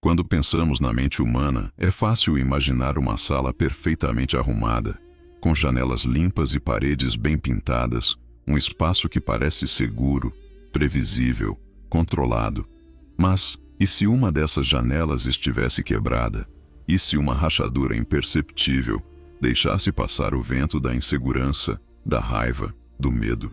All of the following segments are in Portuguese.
Quando pensamos na mente humana, é fácil imaginar uma sala perfeitamente arrumada, com janelas limpas e paredes bem pintadas, um espaço que parece seguro, previsível, controlado. Mas, e se uma dessas janelas estivesse quebrada? E se uma rachadura imperceptível deixasse passar o vento da insegurança, da raiva, do medo?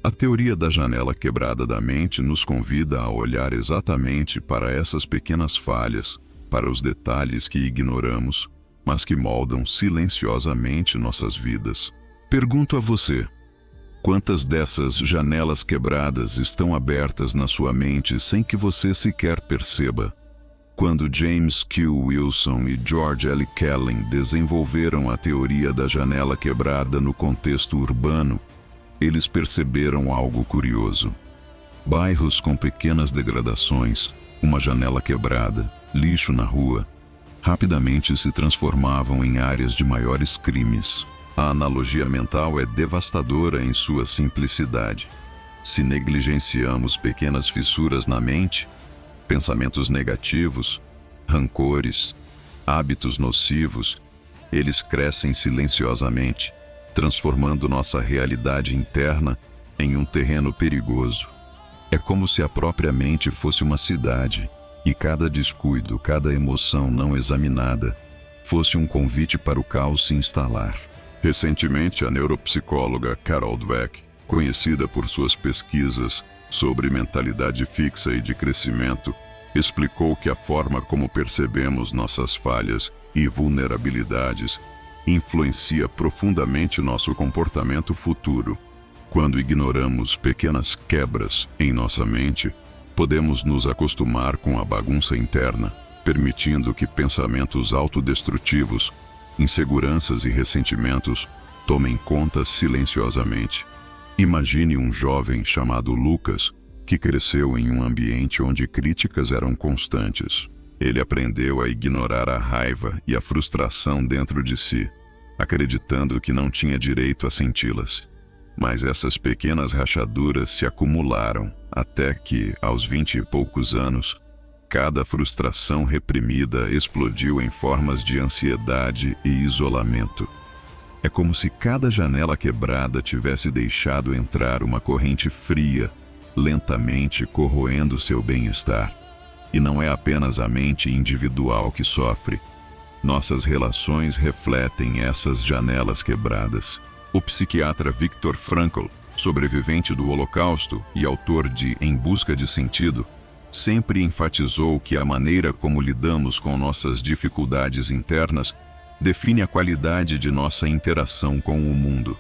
A teoria da janela quebrada da mente nos convida a olhar exatamente para essas pequenas falhas, para os detalhes que ignoramos, mas que moldam silenciosamente nossas vidas. Pergunto a você: quantas dessas janelas quebradas estão abertas na sua mente sem que você sequer perceba? Quando James Q. Wilson e George L. Kelly desenvolveram a teoria da janela quebrada no contexto urbano, eles perceberam algo curioso. Bairros com pequenas degradações, uma janela quebrada, lixo na rua, rapidamente se transformavam em áreas de maiores crimes. A analogia mental é devastadora em sua simplicidade. Se negligenciamos pequenas fissuras na mente, pensamentos negativos, rancores, hábitos nocivos, eles crescem silenciosamente, transformando nossa realidade interna em um terreno perigoso. É como se a própria mente fosse uma cidade, e cada descuido, cada emoção não examinada, fosse um convite para o caos se instalar. Recentemente, a neuropsicóloga Carol Dweck, conhecida por suas pesquisas sobre mentalidade fixa e de crescimento, explicou que a forma como percebemos nossas falhas e vulnerabilidades influencia profundamente nosso comportamento futuro. Quando ignoramos pequenas quebras em nossa mente, podemos nos acostumar com a bagunça interna, permitindo que pensamentos autodestrutivos, inseguranças e ressentimentos tomem conta silenciosamente. Imagine um jovem chamado Lucas, que cresceu em um ambiente onde críticas eram constantes. Ele aprendeu a ignorar a raiva e a frustração dentro de si, acreditando que não tinha direito a senti-las. Mas essas pequenas rachaduras se acumularam até que, aos 20 e poucos anos, cada frustração reprimida explodiu em formas de ansiedade e isolamento. É como se cada janela quebrada tivesse deixado entrar uma corrente fria, lentamente corroendo seu bem-estar. E não é apenas a mente individual que sofre. Nossas relações refletem essas janelas quebradas. O psiquiatra Viktor Frankl, sobrevivente do Holocausto e autor de Em Busca de Sentido, sempre enfatizou que a maneira como lidamos com nossas dificuldades internas define a qualidade de nossa interação com o mundo.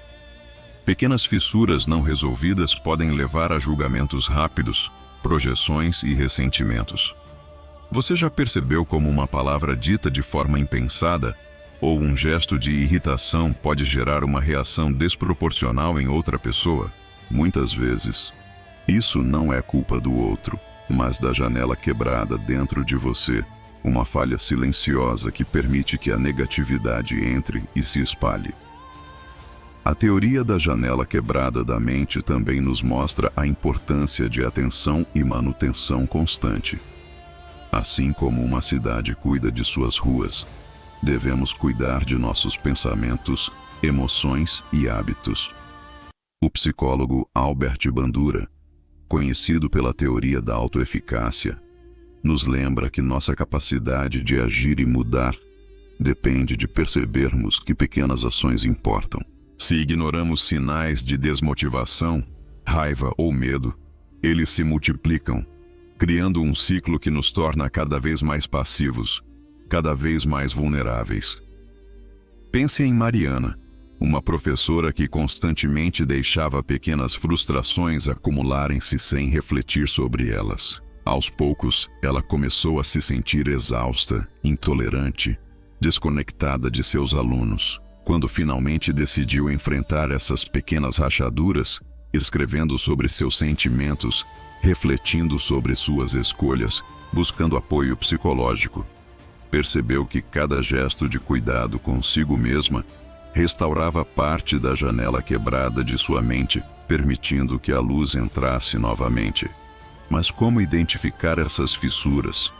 Pequenas fissuras não resolvidas podem levar a julgamentos rápidos, projeções e ressentimentos. Você já percebeu como uma palavra dita de forma impensada ou um gesto de irritação pode gerar uma reação desproporcional em outra pessoa? Muitas vezes, isso não é culpa do outro, mas da janela quebrada dentro de você, uma falha silenciosa que permite que a negatividade entre e se espalhe. A teoria da janela quebrada da mente também nos mostra a importância de atenção e manutenção constante. Assim como uma cidade cuida de suas ruas, devemos cuidar de nossos pensamentos, emoções e hábitos. O psicólogo Albert Bandura, conhecido pela teoria da autoeficácia, nos lembra que nossa capacidade de agir e mudar depende de percebermos que pequenas ações importam. Se ignoramos sinais de desmotivação, raiva ou medo, eles se multiplicam, criando um ciclo que nos torna cada vez mais passivos, cada vez mais vulneráveis. Pense em Mariana, uma professora que constantemente deixava pequenas frustrações acumularem-se sem refletir sobre elas. Aos poucos, ela começou a se sentir exausta, intolerante, desconectada de seus alunos. Quando finalmente decidiu enfrentar essas pequenas rachaduras, escrevendo sobre seus sentimentos, refletindo sobre suas escolhas, buscando apoio psicológico, percebeu que cada gesto de cuidado consigo mesma restaurava parte da janela quebrada de sua mente, permitindo que a luz entrasse novamente. Mas como identificar essas fissuras?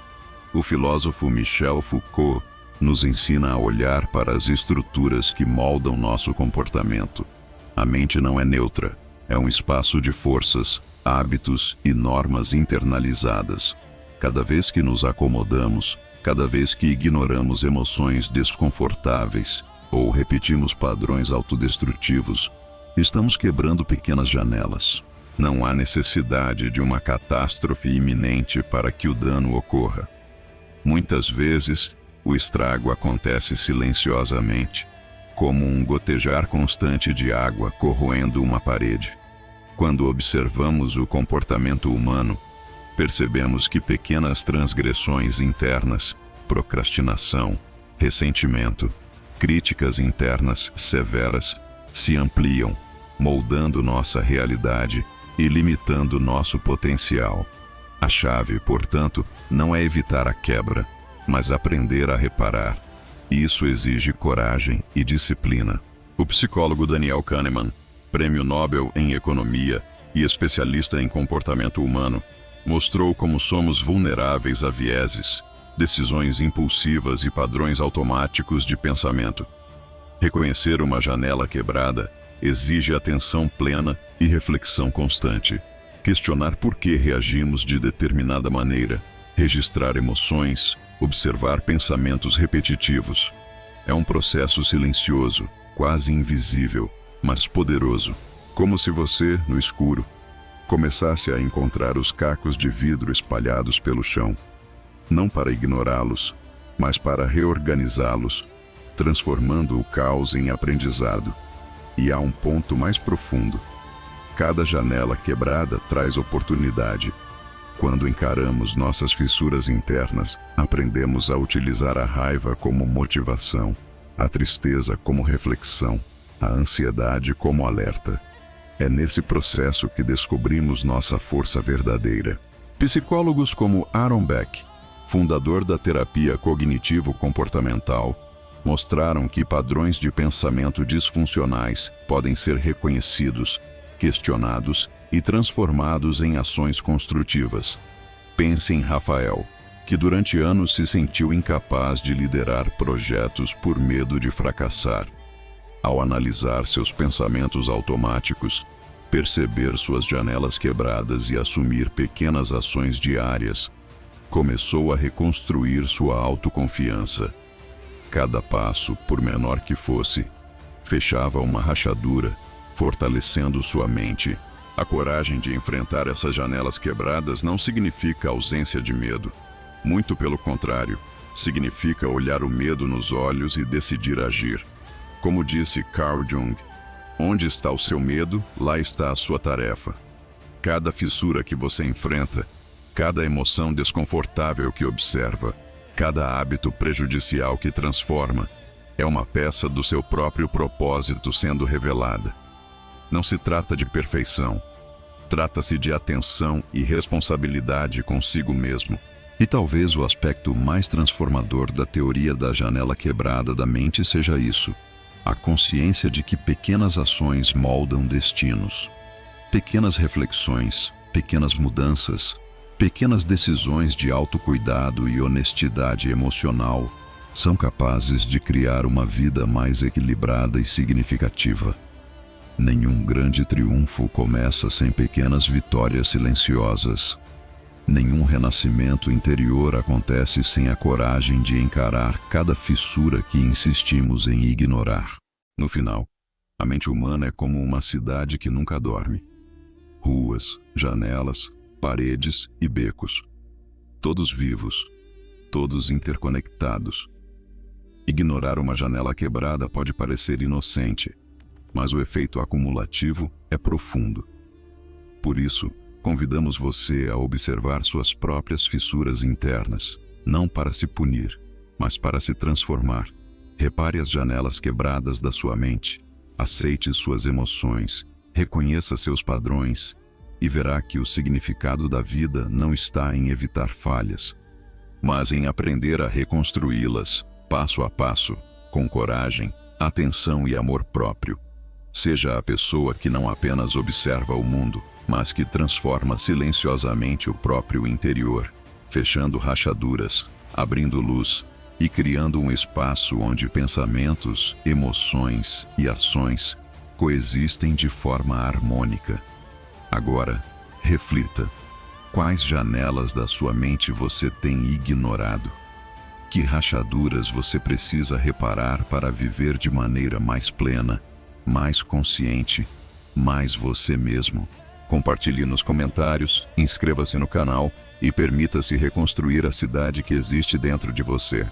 O filósofo Michel Foucault nos ensina a olhar para as estruturas que moldam nosso comportamento. A mente não é neutra, é um espaço de forças, hábitos e normas internalizadas. Cada vez que nos acomodamos, cada vez que ignoramos emoções desconfortáveis ou repetimos padrões autodestrutivos, estamos quebrando pequenas janelas. Não há necessidade de uma catástrofe iminente para que o dano ocorra. Muitas vezes, o estrago acontece silenciosamente, como um gotejar constante de água corroendo uma parede. Quando observamos o comportamento humano, percebemos que pequenas transgressões internas, procrastinação, ressentimento, críticas internas severas, se ampliam, moldando nossa realidade e limitando nosso potencial. A chave, portanto, não é evitar a quebra, mas aprender a reparar. Isso exige coragem e disciplina. O psicólogo Daniel Kahneman, prêmio Nobel em Economia e especialista em comportamento humano, mostrou como somos vulneráveis a vieses, decisões impulsivas e padrões automáticos de pensamento. Reconhecer uma janela quebrada exige atenção plena e reflexão constante. Questionar por que reagimos de determinada maneira, registrar emoções, observar pensamentos repetitivos. É um processo silencioso, quase invisível, mas poderoso. Como se você, no escuro, começasse a encontrar os cacos de vidro espalhados pelo chão, não para ignorá-los, mas para reorganizá-los, transformando o caos em aprendizado. E há um ponto mais profundo. Cada janela quebrada traz oportunidade. Quando encaramos nossas fissuras internas, aprendemos a utilizar a raiva como motivação, a tristeza como reflexão, a ansiedade como alerta. É nesse processo que descobrimos nossa força verdadeira. Psicólogos como Aaron Beck, fundador da terapia cognitivo-comportamental, mostraram que padrões de pensamento disfuncionais podem ser reconhecidos, questionados e transformados em ações construtivas. Pense em Rafael, que durante anos se sentiu incapaz de liderar projetos por medo de fracassar. Ao analisar seus pensamentos automáticos, perceber suas janelas quebradas e assumir pequenas ações diárias, começou a reconstruir sua autoconfiança. Cada passo, por menor que fosse, fechava uma rachadura, fortalecendo sua mente. A coragem de enfrentar essas janelas quebradas não significa ausência de medo. Muito pelo contrário, significa olhar o medo nos olhos e decidir agir. Como disse Carl Jung, onde está o seu medo, lá está a sua tarefa. Cada fissura que você enfrenta, cada emoção desconfortável que observa, cada hábito prejudicial que transforma, é uma peça do seu próprio propósito sendo revelada. Não se trata de perfeição. Trata-se de atenção e responsabilidade consigo mesmo. E talvez o aspecto mais transformador da teoria da janela quebrada da mente seja isso: a consciência de que pequenas ações moldam destinos. Pequenas reflexões, pequenas mudanças, pequenas decisões de autocuidado e honestidade emocional são capazes de criar uma vida mais equilibrada e significativa. Nenhum grande triunfo começa sem pequenas vitórias silenciosas. Nenhum renascimento interior acontece sem a coragem de encarar cada fissura que insistimos em ignorar. No final, a mente humana é como uma cidade que nunca dorme. Ruas, janelas, paredes e becos. Todos vivos, todos interconectados. Ignorar uma janela quebrada pode parecer inocente, mas o efeito acumulativo é profundo. Por isso, convidamos você a observar suas próprias fissuras internas, não para se punir, mas para se transformar. Repare as janelas quebradas da sua mente, aceite suas emoções, reconheça seus padrões e verá que o significado da vida não está em evitar falhas, mas em aprender a reconstruí-las, passo a passo, com coragem, atenção e amor próprio. Seja a pessoa que não apenas observa o mundo, mas que transforma silenciosamente o próprio interior, fechando rachaduras, abrindo luz e criando um espaço onde pensamentos, emoções e ações coexistem de forma harmônica. Agora, reflita: quais janelas da sua mente você tem ignorado? Que rachaduras você precisa reparar para viver de maneira mais plena, mais consciente, mais você mesmo? Compartilhe nos comentários, inscreva-se no canal e permita-se reconstruir a cidade que existe dentro de você.